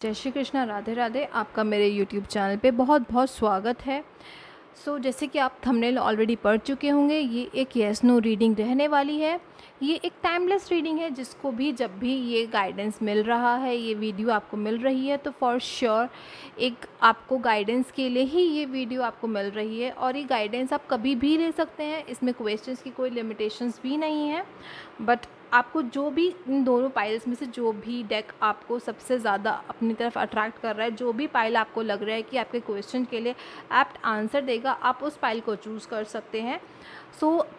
जय श्री कृष्णा, राधे राधे। आपका मेरे यूट्यूब चैनल पे बहुत बहुत स्वागत है। जैसे कि आप थंबनेल ऑलरेडी पढ़ चुके होंगे, ये एक येस नो रीडिंग रहने वाली है। ये एक टाइमलेस रीडिंग है, जिसको भी जब भी ये गाइडेंस मिल रहा है, ये वीडियो आपको मिल रही है, तो फॉर श्योर एक आपको गाइडेंस के लिए ही ये वीडियो आपको मिल रही है। और ये गाइडेंस आप कभी भी ले सकते हैं, इसमें क्वेश्चंस की कोई लिमिटेशंस भी नहीं है। बट आपको जो भी इन दोनों पाइल्स में से जो भी डेक आपको सबसे ज़्यादा अपनी तरफ अट्रैक्ट कर रहा है, जो भी पाइल आपको लग रहा है कि आपके क्वेश्चन के लिए एप्ट आंसर देगा, आप उस पाइल को चूज़ कर सकते हैं।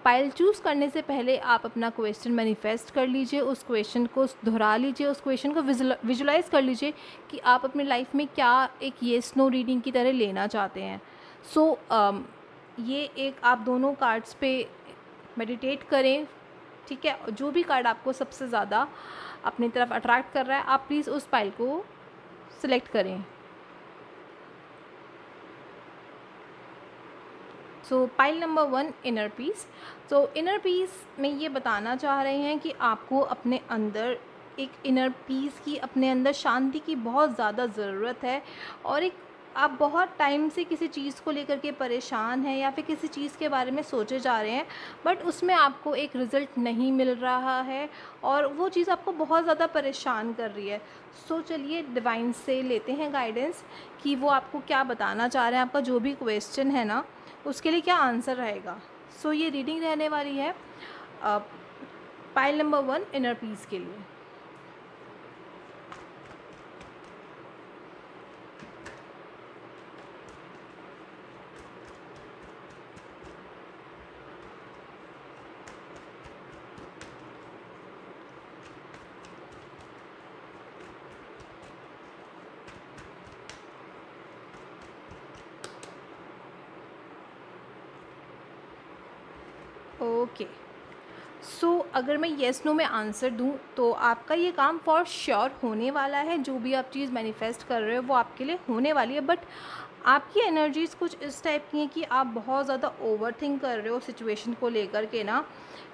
पाइल चूज़ करने से पहले आप अपना क्वेश्चन मैनिफेस्ट कर लीजिए, उस क्वेश्चन को दोहरा लीजिए, उस क्वेश्चन को विजुलाइज कर लीजिए कि आप अपनी लाइफ में क्या एक येस नो रीडिंग की तरह लेना चाहते हैं। ये एक आप दोनों कार्ड्स पे मेडिटेट करें, ठीक है। जो भी कार्ड आपको सबसे ज़्यादा अपनी तरफ अट्रैक्ट कर रहा है, आप प्लीज़ उस पाइल को सिलेक्ट करें। Pile number 1, inner peace. Inner peace में ये बताना चाह रहे हैं कि आपको अपने अंदर एक इनर पीस की, अपने अंदर शांति की बहुत ज़्यादा ज़रूरत है। और एक आप बहुत टाइम से किसी चीज़ को लेकर के परेशान हैं, या फिर किसी चीज़ के बारे में सोचे जा रहे हैं, बट उसमें आपको एक रिज़ल्ट नहीं मिल रहा है, और वो चीज़ आपको बहुत ज़्यादा परेशान कर रही है। चलिए डिवाइन से लेते हैं गाइडेंस कि वो आपको क्या बताना चाह रहे हैं। आपका जो भी क्वेश्चन है ना, उसके लिए क्या आंसर रहेगा। ये रीडिंग रहने वाली है पाइल नंबर 1, इनर पीस के लिए। ओके, अगर मैं येस नो में आंसर दूं, तो आपका ये काम फॉर श्योर होने वाला है। जो भी आप चीज़ मैनिफेस्ट कर रहे हो, वो आपके लिए होने वाली है। बट आपकी एनर्जीज़ कुछ इस टाइप की हैं कि आप बहुत ज़्यादा ओवर थिंक कर रहे हो सिचुएशन को लेकर के ना।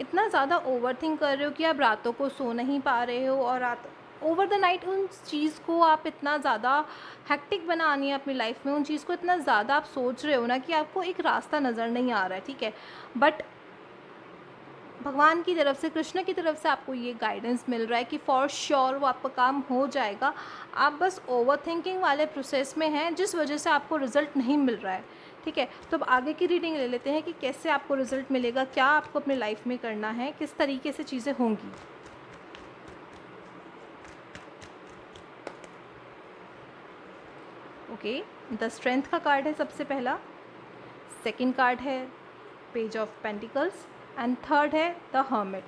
इतना ज़्यादा ओवर थिंक कर रहे हो कि आप रातों को सो नहीं पा रहे हो, और रात ओवर द नाइट उन चीज़ को आप इतना ज़्यादा हेक्टिक बनानी है अपनी लाइफ में, उन चीज़ को इतना ज़्यादा आप सोच रहे हो ना कि आपको एक रास्ता नज़र नहीं आ रहा है, ठीक है। बट भगवान की तरफ से, कृष्ण की तरफ से आपको ये गाइडेंस मिल रहा है कि फॉर श्योर वो आपका काम हो जाएगा। आप बस ओवर थिंकिंग वाले प्रोसेस में हैं, जिस वजह से आपको रिज़ल्ट नहीं मिल रहा है, ठीक है। अब आगे की रीडिंग ले लेते हैं कि कैसे आपको रिज़ल्ट मिलेगा, क्या आपको अपने लाइफ में करना है, किस तरीके से चीज़ें होंगी। ओके, द स्ट्रेंथ का कार्ड है सबसे पहला। सेकंड कार्ड है page of pentacles, and third है the hermit,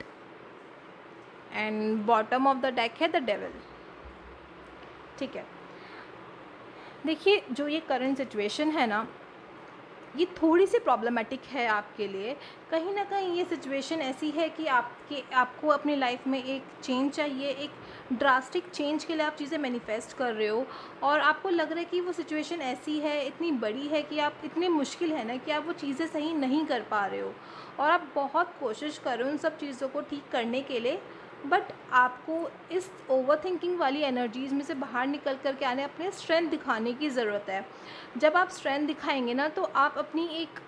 and bottom of the deck है द डेविल, ठीक है। देखिए, जो ये करंट सिचुएशन है ना, ये थोड़ी सी प्रॉब्लमेटिक है आपके लिए। कहीं ना कहीं ये सिचुएशन ऐसी है कि आपको अपनी लाइफ में एक चेंज चाहिए, एक ड्रास्टिक चेंज के लिए आप चीज़ें मैनिफेस्ट कर रहे हो, और आपको लग रहा है कि वो सिचुएशन ऐसी है, इतनी बड़ी है कि आप, इतनी मुश्किल है ना कि आप वो चीज़ें सही नहीं कर पा रहे हो, और आप बहुत कोशिश कर रहे हो उन सब चीज़ों को ठीक करने के लिए। बट आपको इस ओवर थिंकिंग वाली एनर्जीज़ में से बाहर निकल कर के आने, अपने स्ट्रेंथ दिखाने की ज़रूरत है। जब आप स्ट्रेंथ दिखाएंगे ना, तो आप अपनी एक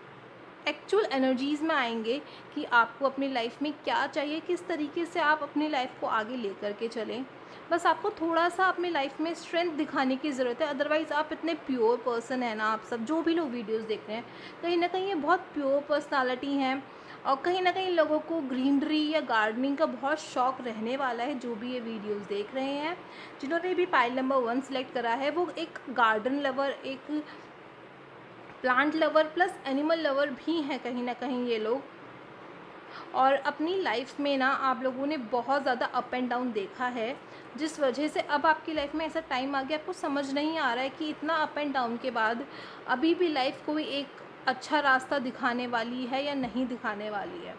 एक्चुअल एनर्जीज़ में आएंगे कि आपको अपनी लाइफ में क्या चाहिए, किस तरीके से आप अपनी लाइफ को आगे लेकर के चलें। बस आपको थोड़ा सा अपनी लाइफ में स्ट्रेंथ दिखाने की ज़रूरत है। अदरवाइज़ आप इतने प्योर पर्सन हैं ना, आप सब जो भी लोग वीडियोस देख रहे हैं, कहीं ना कहीं ये बहुत प्योर पर्सनालिटी हैं, और कहीं ना कहीं लोगों को ग्रीनरी या गार्डनिंग का बहुत शौक़ रहने वाला है। जो भी ये वीडियोस देख रहे हैं, जिन्होंने भी पाइल नंबर 1 सेलेक्ट करा है, वो एक गार्डन लवर, एक plant lover plus animal lover भी हैं कहीं ना कहीं ये लोग। और अपनी लाइफ में ना आप लोगों ने बहुत ज़्यादा अप एंड डाउन देखा है, जिस वजह से अब आपकी लाइफ में ऐसा टाइम आ गया, आपको समझ नहीं आ रहा है कि इतना अप एंड डाउन के बाद अभी भी लाइफ कोई एक अच्छा रास्ता दिखाने वाली है या नहीं दिखाने वाली है,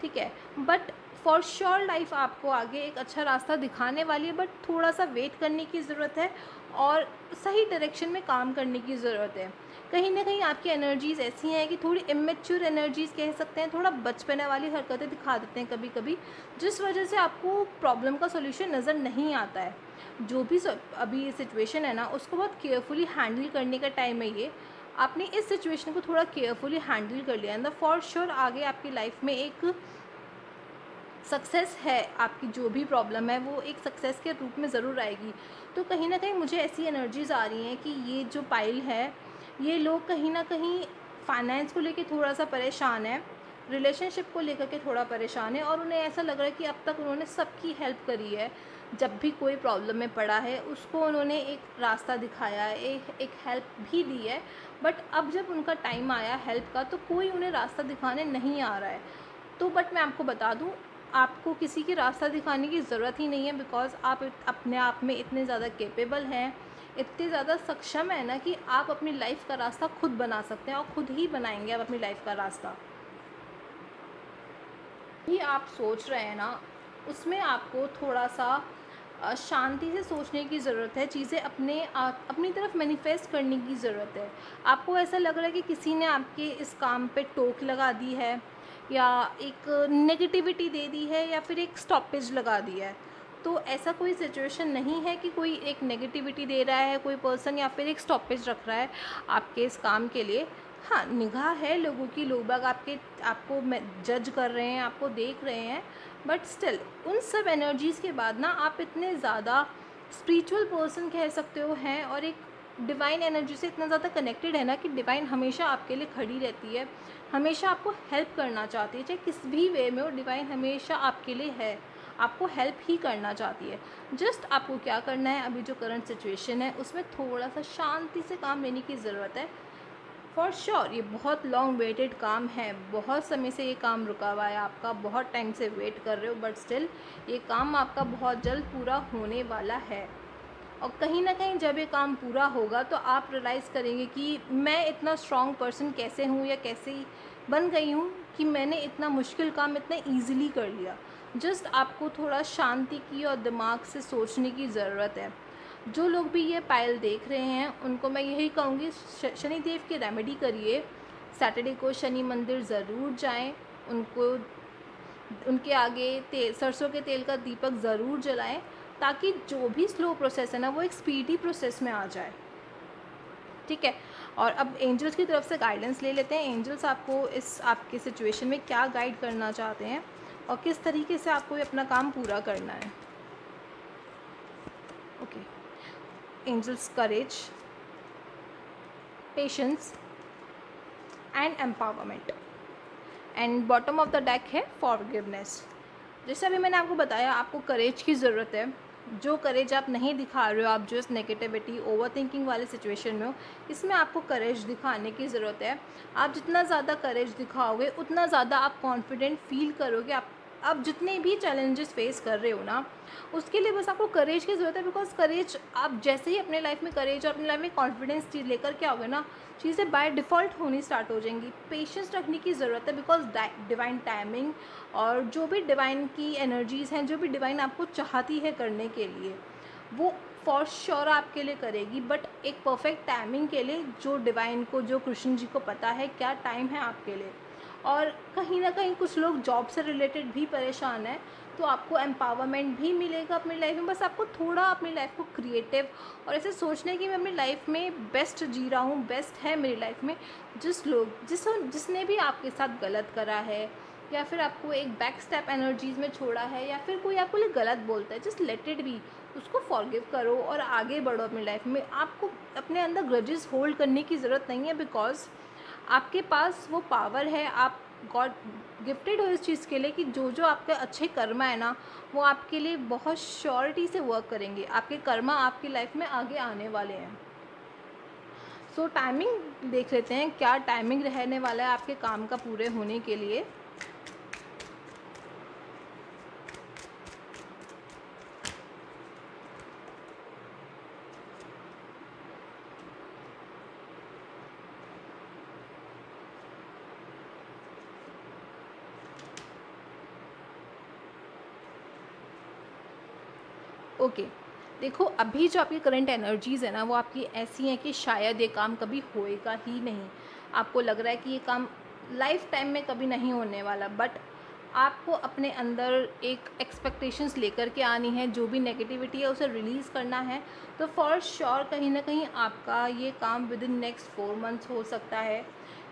ठीक है। बट फॉर श्योर लाइफ आपको आगे एक अच्छा रास्ता दिखाने वाली है, बट थोड़ा सा वेट करने की ज़रूरत है, और सही डायरेक्शन में काम करने की ज़रूरत है। कहीं ना कहीं आपकी एनर्जीज़ ऐसी हैं कि थोड़ी इमेच्योर एनर्जीज़ कह सकते हैं, थोड़ा बचपने वाली हरकतें दिखा देते हैं कभी कभी, जिस वजह से आपको प्रॉब्लम का सोल्यूशन नज़र नहीं आता है। जो भी अभी सिचुएशन है ना, उसको बहुत केयरफुली हैंडल करने का टाइम है ये। आपने इस सिचुएशन को थोड़ा केयरफुली हैंडल कर लिया एंड फॉर श्योर आगे आपकी लाइफ में एक सक्सेस है। आपकी जो भी प्रॉब्लम है वो एक सक्सेस के रूप में ज़रूर आएगी। तो कहीं ना कहीं मुझे ऐसी एनर्जीज़ आ रही हैं कि ये जो पाइल है, ये लोग कहीं ना कहीं फाइनेंस को लेके थोड़ा सा परेशान है, रिलेशनशिप को लेकर के थोड़ा परेशान है, और उन्हें ऐसा लग रहा है कि अब तक उन्होंने सबकी हेल्प करी है। जब भी कोई प्रॉब्लम में पड़ा है उसको उन्होंने एक रास्ता दिखाया है, एक हेल्प भी दी है, बट अब जब उनका टाइम आया हेल्प का तो कोई उन्हें रास्ता दिखाने नहीं आ रहा है। तो बट मैं आपको बता दूं, आपको किसी की रास्ता दिखाने की ज़रूरत ही नहीं है, बिकॉज़ आप अपने आप में इतने ज़्यादा कैपेबल हैं, इतने ज़्यादा सक्षम है ना कि आप अपनी लाइफ का रास्ता खुद बना सकते हैं, और खुद ही बनाएंगे आप अपनी लाइफ का रास्ता। ये आप सोच रहे हैं ना, उसमें आपको थोड़ा सा शांति से सोचने की ज़रूरत है, चीज़ें अपनी तरफ मैनिफेस्ट करने की ज़रूरत है। आपको ऐसा लग रहा है कि किसी ने आपके इस काम पे टोक लगा दी है, या एक नेगेटिविटी दे दी है, या फिर एक स्टॉपेज लगा दिया है। तो ऐसा कोई सिचुएशन नहीं है कि कोई एक नेगेटिविटी दे रहा है कोई पर्सन, या फिर एक स्टॉपेज रख रहा है आपके इस काम के लिए। हाँ, निगाह है लोगों की, लोग बाग आपको जज कर रहे हैं, आपको देख रहे हैं, बट स्टिल उन सब एनर्जीज़ के बाद ना आप इतने ज़्यादा स्पिरिचुअल पर्सन कह सकते हो हैं, और एक डिवाइन एनर्जी से इतना ज़्यादा कनेक्टेड है ना कि डिवाइन हमेशा आपके लिए खड़ी रहती है, हमेशा आपको हेल्प करना चाहती है, चाहे किस भी वे में हो, डिवाइन हमेशा आपके लिए है, आपको हेल्प ही करना चाहती है। जस्ट आपको क्या करना है, अभी जो करंट सिचुएशन है उसमें थोड़ा सा शांति से काम लेने की ज़रूरत है। फॉर श्योर ये बहुत लॉन्ग वेटेड काम है, बहुत समय से ये काम रुका हुआ है आपका, बहुत टाइम से वेट कर रहे हो, बट स्टिल ये काम आपका बहुत जल्द पूरा होने वाला है। और कहीं ना कहीं जब ये काम पूरा होगा तो आप रियलाइज़ करेंगे कि मैं इतना स्ट्रॉन्ग पर्सन कैसे हूँ, या कैसे बन गई हूँ कि मैंने इतना मुश्किल काम इतना ईज़िली कर लिया। जस्ट आपको थोड़ा शांति की और दिमाग से सोचने की ज़रूरत है। जो लोग भी ये पायल देख रहे हैं उनको मैं यही कहूँगी, शनिदेव की रेमेडी करिए। सैटरडे को शनि मंदिर ज़रूर जाएं, उनको उनके आगे सरसों के तेल का दीपक ज़रूर जलाएं, ताकि जो भी स्लो प्रोसेस है ना वो एक स्पीडी प्रोसेस में आ जाए। ठीक है, और अब एंजल्स की तरफ से गाइडेंस ले लेते हैं। एंजल्स आपको इस आपके सिचुएशन में क्या गाइड करना चाहते हैं, और किस तरीके से आपको ये अपना काम पूरा करना है। Okay, angels courage, patience and empowerment, and bottom of the deck है फॉरगिवनेस। जैसे अभी मैंने आपको बताया, आपको करेज की ज़रूरत है। जो करेज आप नहीं दिखा रहे हो, आप जो इस नेगेटिविटी ओवर थिंकिंग वाले सिचुएशन में हो, इसमें आपको करेज दिखाने की ज़रूरत है। आप जितना ज़्यादा करेज दिखाओगे उतना ज़्यादा आप कॉन्फिडेंट फील करोगे। आप जितने भी चैलेंजेस फेस कर रहे हो ना, उसके लिए बस आपको करेज की ज़रूरत है। बिकॉज करेज, आप जैसे ही अपने लाइफ में करेज और अपनी लाइफ में कॉन्फिडेंस चीज़ लेकर के आओगे ना, चीज़ें बाय डिफ़ॉल्ट होनी स्टार्ट हो जाएंगी। पेशेंस रखने की ज़रूरत है, बिकॉज डिवाइन टाइमिंग और जो भी डिवाइन की एनर्जीज़ हैं, जो भी डिवाइन आपको चाहती है करने के लिए, वो फॉर श्योर आपके लिए करेगी, बट एक परफेक्ट टाइमिंग के लिए, जो डिवाइन को, जो कृष्ण जी को पता है क्या टाइम है आपके लिए। और कहीं ना कहीं कुछ लोग जॉब से रिलेटेड भी परेशान हैं, तो आपको एम्पावरमेंट भी मिलेगा अपनी लाइफ में। बस आपको थोड़ा अपनी लाइफ को क्रिएटिव और ऐसे सोचने की मैं अपनी लाइफ में बेस्ट जी रहा हूँ, बेस्ट है मेरी लाइफ में। जिसने भी आपके साथ गलत करा है, या फिर आपको एक बैक स्टेप एनर्जीज़ में छोड़ा है, या फिर कोई आपको लिए गलत बोलता है, जस्ट लेट इट बी, उसको फॉरगिव करो और आगे बढ़ो अपनी लाइफ में। आपको अपने अंदर ग्रजेस होल्ड करने की ज़रूरत नहीं है, बिकॉज आपके पास वो पावर है। आप गॉड गिफ्टेड हो इस चीज़ के लिए कि जो जो आपके अच्छे कर्मा है ना, वो आपके लिए बहुत श्योरिटी से वर्क करेंगे। आपके कर्मा आपकी लाइफ में आगे आने वाले हैं। सो टाइमिंग देख लेते हैं, क्या टाइमिंग रहने वाला है आपके काम का पूरे होने के लिए। ओके, देखो अभी जो आपकी करंट एनर्जीज़ है ना, वो आपकी ऐसी हैं कि शायद ये काम कभी होएगा ही नहीं। आपको लग रहा है कि ये काम लाइफ टाइम में कभी नहीं होने वाला, बट आपको अपने अंदर एक एक्सपेक्टेशंस लेकर के आनी है, जो भी नेगेटिविटी है उसे रिलीज़ करना है। तो फॉर श्योर कहीं ना कहीं आपका ये काम विद इन नेक्स्ट 4 मंथ्स हो सकता है।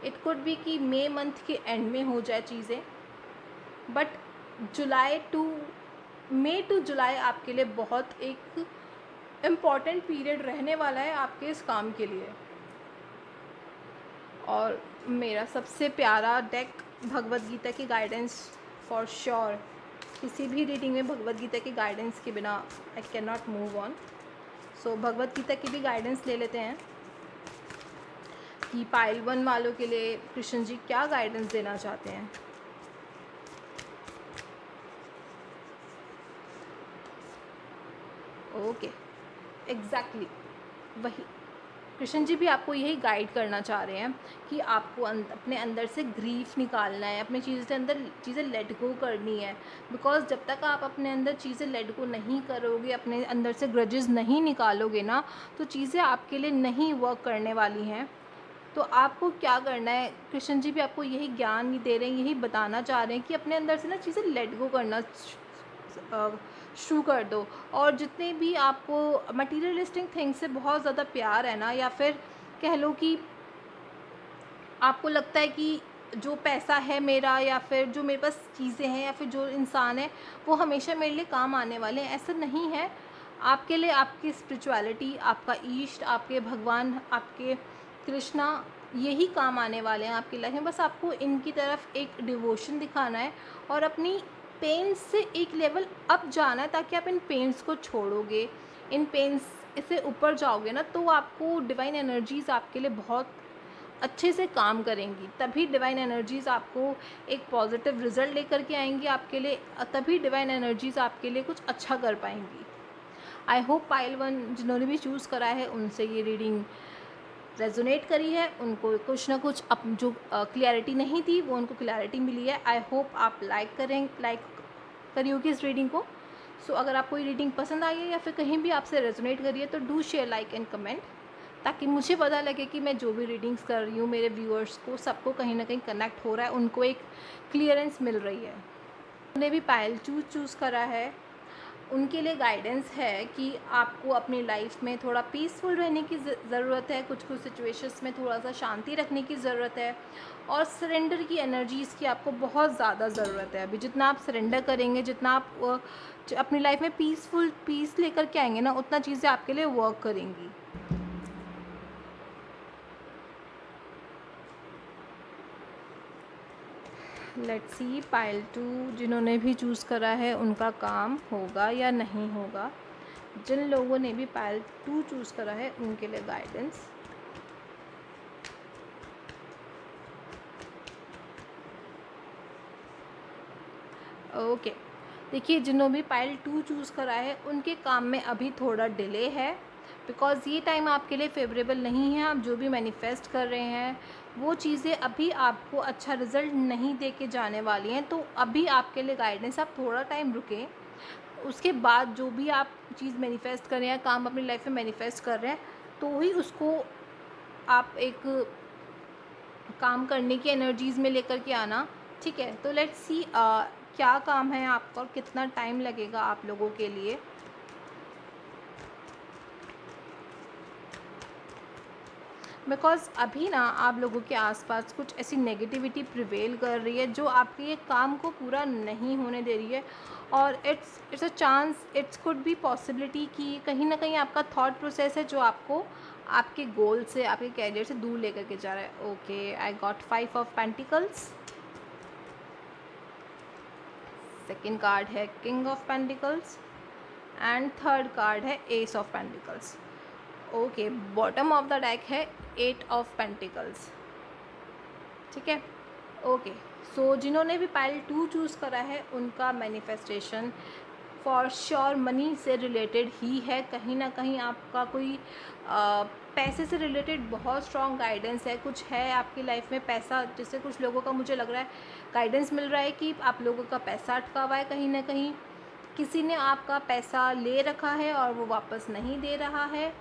इट कुड बी कि मई मंथ के एंड में हो जाए चीज़ें, बट मई टू जुलाई आपके लिए बहुत एक इम्पॉर्टेंट पीरियड रहने वाला है आपके इस काम के लिए। और मेरा सबसे प्यारा डेक भगवद गीता की गाइडेंस, फॉर श्योर किसी भी रीडिंग में भगवद गीता की गाइडेंस के बिना I can not move on. So Bhagavad Gita की भी गाइडेंस ले लेते हैं कि पाइल 1 वालों के लिए कृष्ण जी क्या गाइडेंस देना चाहते हैं। ओके, एग्जैक्टली वही कृष्ण जी भी आपको यही गाइड करना चाह रहे हैं कि आपको अपने अंदर से ग्रीफ निकालना है, अपनी चीज़ के अंदर चीज़ें लेट गो करनी है। बिकॉज जब तक आप अपने अंदर चीज़ें लेट गो नहीं करोगे, अपने अंदर से ग्रजेस नहीं निकालोगे ना, तो चीज़ें आपके लिए नहीं वर्क करने वाली हैं। तो आपको क्या करना है, कृष्ण जी भी आपको यही ज्ञान दे रहे हैं, यही बताना चाह रहे हैं कि अपने अंदर से ना चीज़ें लेट गो करना शुरू कर दो। और जितने भी आपको मटीरियलिस्टिक थिंग्स से बहुत ज़्यादा प्यार है ना, या फिर कह लो कि आपको लगता है कि जो पैसा है मेरा, या फिर जो मेरे पास चीज़ें हैं, या फिर जो इंसान है वो हमेशा मेरे लिए काम आने वाले हैं, ऐसा नहीं है। आपके लिए आपकी स्पिरिचुअलिटी, आपका ईष्ट, आपके भगवान, आपके कृष्णा यही काम आने वाले हैं आपकी लाइफ में। बस आपको इनकी तरफ एक डिवोशन दिखाना है और अपनी पेन्स से एक लेवल अप जाना है, ताकि आप इन पेन्स को छोड़ोगे, इन पेन्स से ऊपर जाओगे ना, तो आपको डिवाइन एनर्जीज़ आपके लिए बहुत अच्छे से काम करेंगी। तभी डिवाइन एनर्जीज़ आपको एक पॉजिटिव रिजल्ट लेकर के आएंगी आपके लिए, तभी डिवाइन एनर्जीज़ आपके लिए कुछ अच्छा कर पाएंगी। आई होप पाइल 1 जिन्होंने भी चूज़ करा है उनसे ये रीडिंग रेजोनेट करी है, उनको कुछ ना कुछ जो क्लैरिटी नहीं थी वो उनको क्लैरिटी मिली है। आई होप आप लाइक करी होगी इस रीडिंग को। सो अगर आपको ये रीडिंग पसंद आई है या फिर कहीं भी आपसे रेजोनेट करी है, तो do share, like and comment, ताकि मुझे पता लगे कि मैं जो भी रीडिंग्स कर रही हूँ मेरे व्यूअर्स को सबको कहीं ना कहीं कनेक्ट हो रहा है, उनको एक क्लियरेंस मिल रही है। उन्हें भी पायल चूज़ करा है, उनके लिए गाइडेंस है कि आपको अपनी लाइफ में थोड़ा पीसफुल रहने की ज़रूरत है, कुछ सिचुएशंस में थोड़ा सा शांति रखने की ज़रूरत है, और सरेंडर की एनर्जीज़ की आपको बहुत ज़्यादा ज़रूरत है। अभी जितना आप सरेंडर करेंगे, जितना आप अपनी लाइफ में पीस लेकर के आएंगे ना, उतना चीज़ें आपके लिए वर्क करेंगी। लेट्स सी पाइल 2 जिन्होंने भी चूज़ करा है उनका काम होगा या नहीं होगा। जिन लोगों ने भी पाइल 2 चूज़ करा है उनके लिए गाइडेंस। ओके, देखिए जिन्होंने भी पाइल 2 चूज़ करा है उनके काम में अभी थोड़ा डिले है, बिकॉज़ ये टाइम आपके लिए फेवरेबल नहीं है। आप जो भी मैनिफेस्ट कर रहे हैं वो चीज़ें अभी आपको अच्छा रिज़ल्ट नहीं दे के जाने वाली हैं। तो अभी आपके लिए गाइडेंस, आप थोड़ा टाइम रुकें, उसके बाद जो भी आप चीज़ मैनिफेस्ट कर रहे हैं, काम अपनी लाइफ में मैनिफेस्ट कर रहे हैं, तो ही उसको आप एक काम करने की एनर्जीज़ में लेकर के आना। ठीक है, तो लेट्स सी क्या काम है आपका और कितना टाइम लगेगा आप लोगों के लिए। बिकॉज़ अभी ना आप लोगों के आसपास कुछ ऐसी नेगेटिविटी प्रिवेल कर रही है जो आपके ये काम को पूरा नहीं होने दे रही है, और it's a chance, it's could be possibility कि कहीं ना कहीं आपका थॉट प्रोसेस है जो आपको आपके गोल से, आपके कैरियर से दूर लेकर के जा रहा है। Okay, I got 5 of pentacles, second card है king of pentacles, and third card है ace of pentacles. Okay, bottom of the deck है 8 ऑफ पेंटिकल्स। ठीक है, ओके। सो जिन्होंने भी पाइल 2 चूज़ करा है उनका मैनिफेस्टेशन फॉर श्योर मनी से रिलेटेड ही है। कहीं ना कहीं आपका कोई पैसे से रिलेटेड बहुत स्ट्रॉन्ग गाइडेंस है, कुछ है आपकी लाइफ में पैसा, जिससे कुछ लोगों का मुझे लग रहा है गाइडेंस मिल रहा है कि आप लोगों का पैसा अटका हुआ है कहीं ना कहीं, किसी ने आपका पैसा ले रखा है और वो वापस नहीं दे रहा है,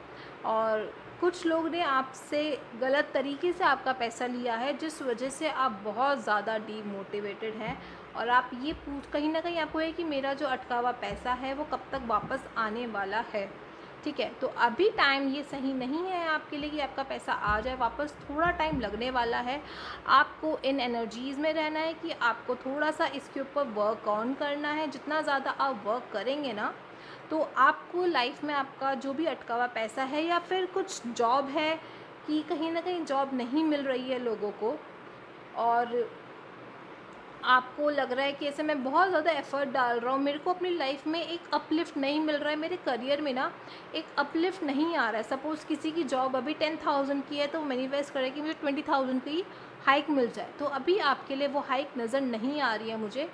और कुछ लोग ने आपसे गलत तरीके से आपका पैसा लिया है, जिस वजह से आप बहुत ज़्यादा डीमोटिवेटेड हैं और आप ये पूछ कहीं ना कहीं आपको है कि मेरा जो अटका हुआ पैसा है वो कब तक वापस आने वाला है। ठीक है, तो अभी टाइम ये सही नहीं है आपके लिए कि आपका पैसा आ जाए वापस, थोड़ा टाइम लगने वाला है। आपको इन एनर्जीज़ में रहना है कि आपको थोड़ा सा इसके ऊपर वर्क ऑन करना है। जितना ज़्यादा आप वर्क करेंगे ना, तो आपको लाइफ में आपका जो भी अटका हुआ पैसा है, या फिर कुछ जॉब है कि कहीं ना कहीं जॉब नहीं मिल रही है लोगों को, और आपको लग रहा है कि ऐसे मैं बहुत ज़्यादा एफ़र्ट डाल रहा हूँ, मेरे को अपनी लाइफ में एक अपलिफ्ट नहीं मिल रहा है, मेरे करियर में ना एक अपलिफ्ट नहीं आ रहा है। सपोज़ किसी की जॉब अभी 10,000 की है, तो मैनिफेस्ट करे कि मुझे 20,000 की हाइक मिल जाए, तो अभी आपके लिए वो हाइक नज़र नहीं आ रही है मुझे।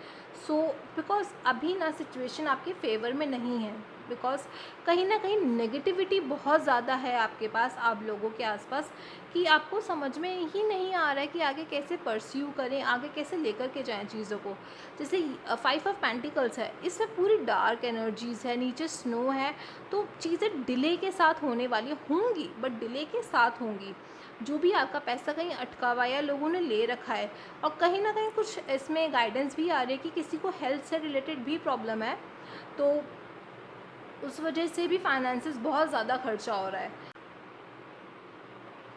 सो बिकॉज़ अभी ना सिचुएशन आपके फेवर में नहीं है, बिकॉज़ कहीं ना कहीं नेगेटिविटी बहुत ज़्यादा है आपके पास, आप लोगों के आसपास, कि आपको समझ में ही नहीं आ रहा है कि आगे कैसे परस्यू करें, आगे कैसे लेकर के जाएं चीज़ों को। जैसे 5 ऑफ पेंटिकल्स है, इसमें पूरी डार्क एनर्जीज़ है, नीचे स्नो है, तो चीज़ें डिले के साथ होने वाली होंगी, बट डिले के साथ होंगी। जो भी आपका पैसा कहीं अटका हुआ या लोगों ने ले रखा है, और कहीं ना कहीं कुछ इसमें गाइडेंस भी आ रही है कि किसी को हेल्थ से रिलेटेड भी प्रॉब्लम है, तो उस वजह से भी फाइनेंसेस बहुत ज़्यादा खर्चा हो रहा है।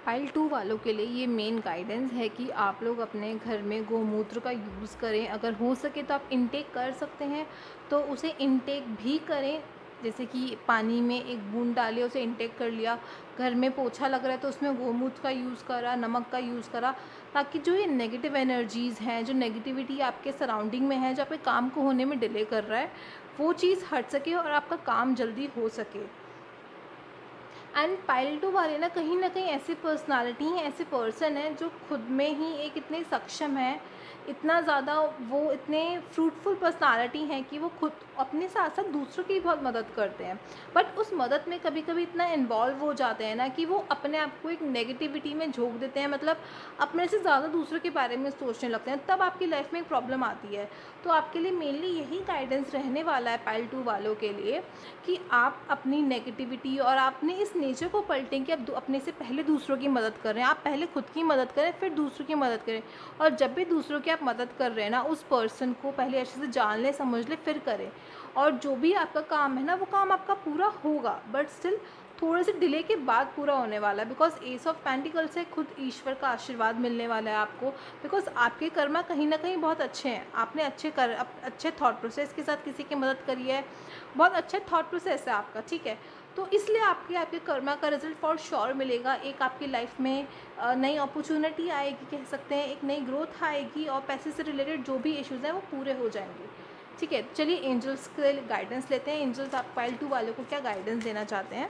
पाइल 2 वालों के लिए ये मेन गाइडेंस है कि आप लोग अपने घर में गोमूत्र का यूज़ करें। अगर हो सके तो आप इनटेक कर सकते हैं, तो उसे इनटेक भी करें। जैसे कि पानी में एक बूंद डालिए, उसे इनटेक कर लिया। घर में पोछा लग रहा है तो उसमें गोमूत्र का यूज़ करा, नमक का यूज़ करा, ताकि जो ये नेगेटिव एनर्जीज़ हैं, जो नेगेटिविटी आपके सराउंडिंग में है, जो आपके काम को होने में डिले कर रहा है, वो चीज़ हट सके और आपका काम जल्दी हो सके। एंड पाइल 2 वाले ना कहीं ऐसी पर्सनालिटी हैं, ऐसे पर्सन हैं जो खुद में ही एक इतने सक्षम हैं, इतना ज़्यादा वो इतने फ्रूटफुल पर्सनालिटी हैं कि वो खुद अपने साथ साथ दूसरों की बहुत मदद करते हैं। बट उस मदद में कभी कभी इतना इन्वॉल्व हो जाते हैं ना कि वो अपने आप को एक नेगेटिविटी में झोंक देते हैं, मतलब अपने से ज़्यादा दूसरों के बारे में सोचने लगते हैं, तब आपकी लाइफ में एक प्रॉब्लम आती है। तो आपके लिए मेनली यही गाइडेंस रहने वाला है पाइल 2 वालों के लिए, कि आप अपनी नेगेटिविटी और आपने इस नेचर को पलटें कि आप अपने से पहले दूसरों की मदद कर रहे हैं। आप पहले खुद की मदद करें, फिर दूसरों की मदद करें, और जब भी दूसरों की आप मदद कर रहे हैं ना, उस पर्सन को पहले अच्छे से जान लें, समझ लें, फिर करें। और जो भी आपका काम है ना, वो काम आपका पूरा होगा, बट स्टिल थोड़े से डिले के बाद पूरा होने वाला है, बिकॉज एस ऑफ पेंटिकल से खुद ईश्वर का आशीर्वाद मिलने वाला है आपको। बिकॉज आपके कर्मा कहीं ना कहीं बहुत अच्छे हैं, आपने अच्छे थॉट प्रोसेस के साथ किसी की मदद करी है, बहुत अच्छा थॉट प्रोसेस है आपका, ठीक है। तो इसलिए आपके कर्मा का रिजल्ट फॉर श्योर मिलेगा। एक आपकी लाइफ में नई अपॉर्चुनिटी आएगी, कह सकते हैं, एक नई ग्रोथ आएगी, और पैसे से रिलेटेड जो भी इश्यूज़ हैं वो पूरे हो जाएंगे। ठीक है, चलिए एंजल्स के गाइडेंस लेते हैं। एंजल्स आप पाइल 2 वालों को क्या गाइडेंस देना चाहते हैं?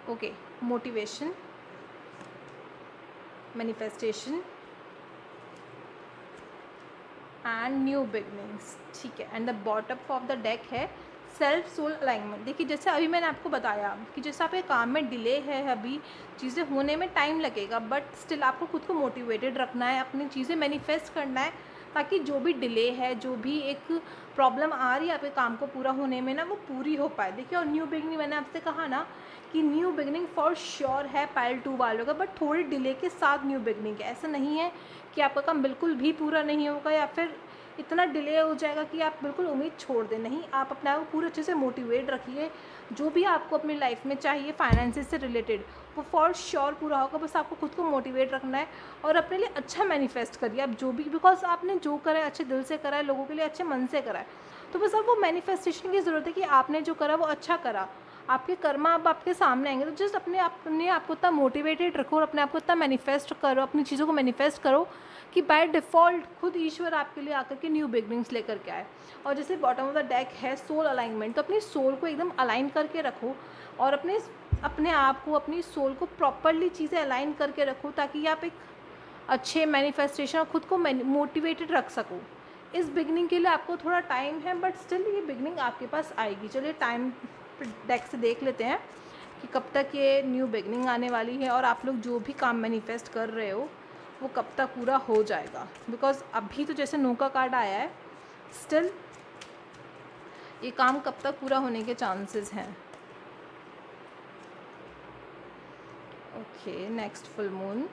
Okay, motivation, manifestation and new beginnings. ठीक है, and the bottom of the deck है सेल्फ सोल अलाइनमेंट। देखिए, जैसे अभी मैंने आपको बताया कि जैसे आपके काम में डिले है, अभी चीज़ें होने में टाइम लगेगा, बट स्टिल आपको खुद को मोटिवेटेड रखना है, अपनी चीज़ें मैनिफेस्ट करना है, ताकि जो भी डिले है, जो भी एक प्रॉब्लम आ रही है आपके काम को पूरा होने में ना, वो पूरी हो पाए। देखिए, और न्यू बिगनिंग मैंने आपसे कहा ना कि न्यू बिगनिंग फॉर श्योर है पाइल 2 वालों का, बट थोड़ी डिले के साथ न्यू बिगनिंग है। ऐसा नहीं है कि आपका काम बिल्कुल भी पूरा नहीं होगा, या फिर इतना डिले हो जाएगा कि आप बिल्कुल उम्मीद छोड़ दें। नहीं, आप अपने आप को पूरे अच्छे से मोटिवेट रखिए। जो भी आपको अपनी लाइफ में चाहिए फाइनेंसेस से रिलेटेड, वो फॉर श्योर पूरा होगा। बस आपको खुद को मोटिवेट रखना है और अपने लिए अच्छा मैनिफेस्ट करिए आप जो भी, बिकॉज आपने जो करा है अच्छे दिल से करा है, लोगों के लिए अच्छे मन से करा है, तो बस आपको मैनिफेस्टेशन की ज़रूरत है कि आपने जो करा वो अच्छा करा। आपके कर्मा अब आपके सामने आएंगे, तो जस्ट अपने आप को इतना मोटिवेटेड रखो और अपने आप को इतना मैनिफेस्ट करो, अपनी चीज़ों को मैनिफेस्ट करो कि बाय डिफ़ॉल्ट खुद ईश्वर आपके लिए आकर के न्यू बिगनिंग्स लेकर के आए। और जैसे बॉटम ऑफ द डेक है सोल अलाइनमेंट, तो अपनी सोल को एकदम अलाइन करके रखो, और अपने आप को, अपनी सोल को प्रॉपरली चीज़ें अलाइन करके रखो, ताकि आप एक अच्छे मैनिफेस्टेशन और खुद को मोटिवेटेड रख सको। इस बिगनिंग के लिए आपको थोड़ा टाइम है, बट स्टिल ये बिगनिंग आपके पास आएगी। चलिए टाइम डेक से देख लेते हैं कि कब तक ये न्यू बिगनिंग आने वाली है, और आप लोग जो भी काम मैनिफेस्ट कर रहे हो वो कब तक पूरा हो जाएगा। बिकॉज अभी तो जैसे नो का कार्ड आया है, स्टिल ये काम कब तक पूरा होने के चांसेस हैं। Okay, next full moon.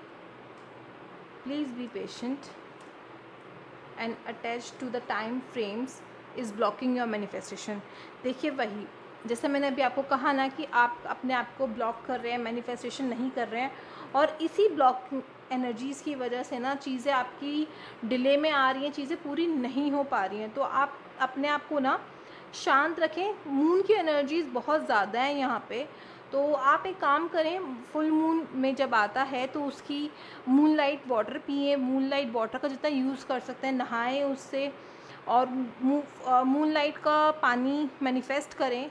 Please be patient and attached to the time frames is blocking your manifestation. देखिए वही, जैसे मैंने अभी आपको कहा ना कि आप अपने आप को ब्लॉक कर रहे हैं, मैनिफेस्टेशन नहीं कर रहे हैं, और इसी ब्लॉक एनर्जीज़ की वजह से ना चीज़ें आपकी डिले में आ रही हैं, चीज़ें पूरी नहीं हो पा रही हैं। तो आप अपने आप को ना शांत रखें। मून की एनर्जीज़ बहुत ज़्यादा हैं यहाँ पे, तो आप एक काम करें, फुल मून में जब आता है तो उसकी मूनलाइट वाटर पिए, मूनलाइट वाटर का जितना यूज़ कर सकते हैं नहाएं उससे, और मूनलाइट का पानी मैनिफेस्ट करें।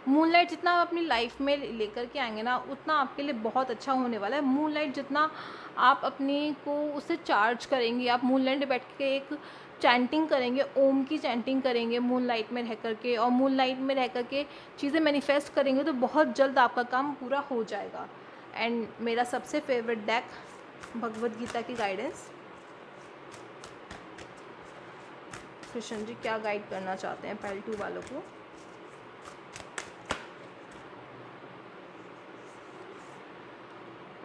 मूनलाइट जितना आप अपनी लाइफ में लेकर के आएंगे ना उतना आपके लिए बहुत अच्छा होने वाला है। मूनलाइट जितना आप अपने को उससे चार्ज करेंगे, आप मूनलाइट में बैठ के एक चैंटिंग करेंगे, ओम की चैंटिंग करेंगे मूनलाइट में रह करके, और मूनलाइट में रह करके चीज़ें मैनिफेस्ट करेंगे तो बहुत जल्द आपका काम पूरा हो जाएगा। एंड मेरा सबसे फेवरेट डेक, भगवद गीता की गाइडेंस। कृष्ण जी क्या गाइड करना चाहते हैं पैल 2 वालों को?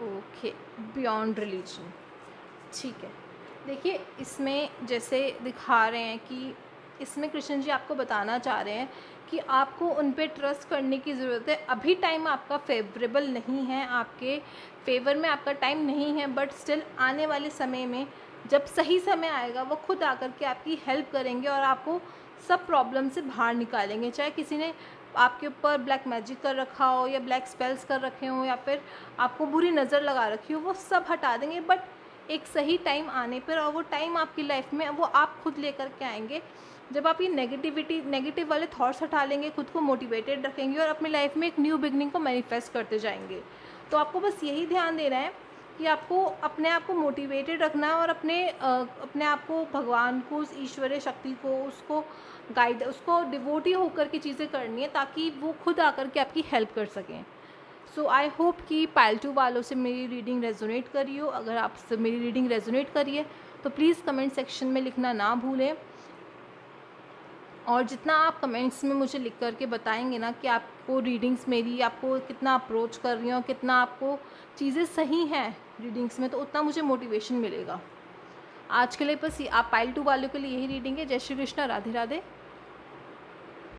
ओके, बियॉन्ड रिलीजन, ठीक है। देखिए इसमें जैसे दिखा रहे हैं कि इसमें कृष्ण जी आपको बताना चाह रहे हैं कि आपको उन पे ट्रस्ट करने की ज़रूरत है। अभी टाइम आपका फेवरेबल नहीं है, आपके फेवर में आपका टाइम नहीं है, बट स्टिल आने वाले समय में जब सही समय आएगा वो खुद आकर के आपकी हेल्प करेंगे और आपको सब प्रॉब्लम से बाहर निकालेंगे। चाहे किसी ने आपके ऊपर ब्लैक मैजिक कर रखा हो या ब्लैक स्पेल्स कर रखे हों या फिर आपको बुरी नज़र लगा रखी हो, वो सब हटा देंगे। बट एक सही टाइम आने पर, और वो टाइम आपकी लाइफ में वो आप खुद लेकर के आएंगे जब आप ये नेगेटिव वाले थॉट्स हटा लेंगे, खुद को मोटिवेटेड रखेंगे और अपनी लाइफ में एक न्यू बिगनिंग को मैनिफेस्ट करते जाएंगे। तो आपको बस यही ध्यान देना है कि आपको अपने आप को मोटिवेटेड रखना है और अपने आप को भगवान को, उस ईश्वरीय शक्ति को, उसको उसको डिवोटी होकर के चीज़ें करनी है ताकि वो खुद आकर के आपकी हेल्प कर सकें। सो आई होप कि पाइल 2 वालों से मेरी रीडिंग रेजोनेट करी हो। अगर आपसे मेरी रीडिंग रेजोनेट करी है तो प्लीज़ कमेंट सेक्शन में लिखना ना भूलें, और जितना आप कमेंट्स में मुझे लिख कर के बताएंगे ना कि आपको रीडिंग्स मेरी आपको कितना अप्रोच कर रही हैं और कितना आपको चीज़ें सही हैं रीडिंग्स में, तो उतना मुझे मोटिवेशन मिलेगा। आज के लिए बस आप पाइल 2 वालों के लिए यही रीडिंग है। जय श्री कृष्णा, राधे राधे।